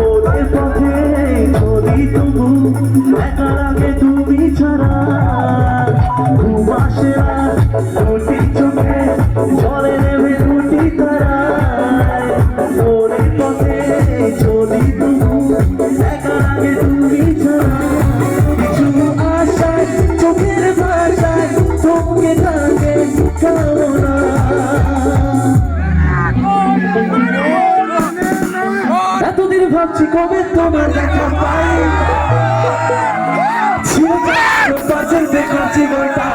ওদের পথে চলি তবু একা লাগে তুমি ছাড়া ঘুম আসে আর দুটি চোখে জলে নেবে দুটি তারায় ওদের পথে চলি তবু একা লাগে তুমি ছাড়া কিছু আশায় চোখের ভাষায় চোখে থাকে কামনা এতদিন ভাবছি কবে তোমার দেখা পাই পাশের দেখা জীবনটা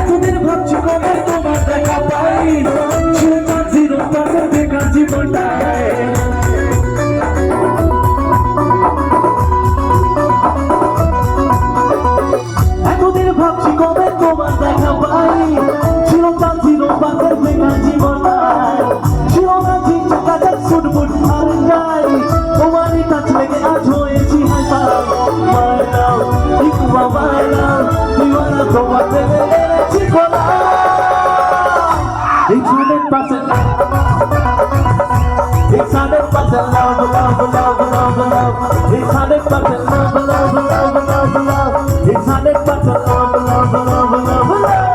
এতদিন ভাবছি কবে তোমার দেখা পাই ছিল বাসের দেখা জীবনটায় ছিল না ঝিকঝাক কাটার ছুটফুট আর যাই তোমারই কাছ লেগে আজ হয়েছি হাইপার মায়নাও দিওয়ানা তোমার প্রেমে এনেছি খোলা It's 100% It's 100% love, love, love, love, love. It's 100% love, love, love, love, love. It's 100% love, love, love, love, love.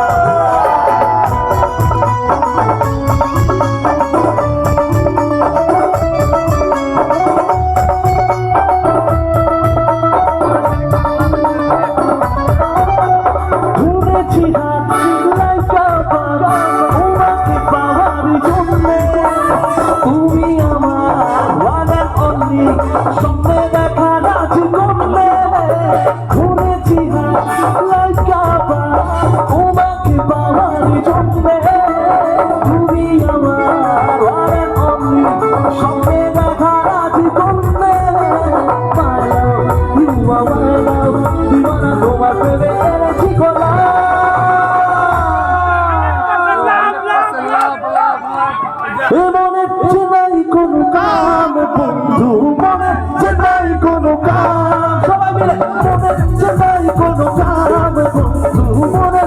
স্বপ্নে দেখা রাজি করলে ঘুরেছি তোমাকে পাওয়ার জন্যে তুমি আমার স্বপ্নে দেখা রাজি করলে দিওয়ানা তোমার প্রেমে এনেছি খোলা মনে নাই কোনো কাম বন্ধু মনে নাই কোনো কাম সবাই মিলে মনে নাই কোনো কাম বন্ধু মনে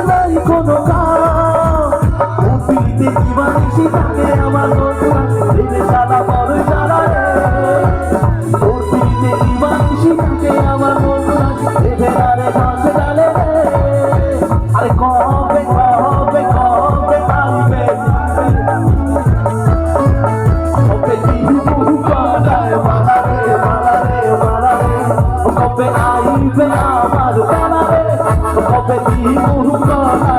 নাই কোনো কাম অতীতে দিবানিশি থাকে আমার বন্ধু দিনে সারা বড় সারা রে অতীতে দিবানিশি থাকে আমার বন্ধু দিনে আরে কাছে ডালে আরে কবে কবে কবে আসবে কবে আইবে আমার বানারে কবে কি মুখ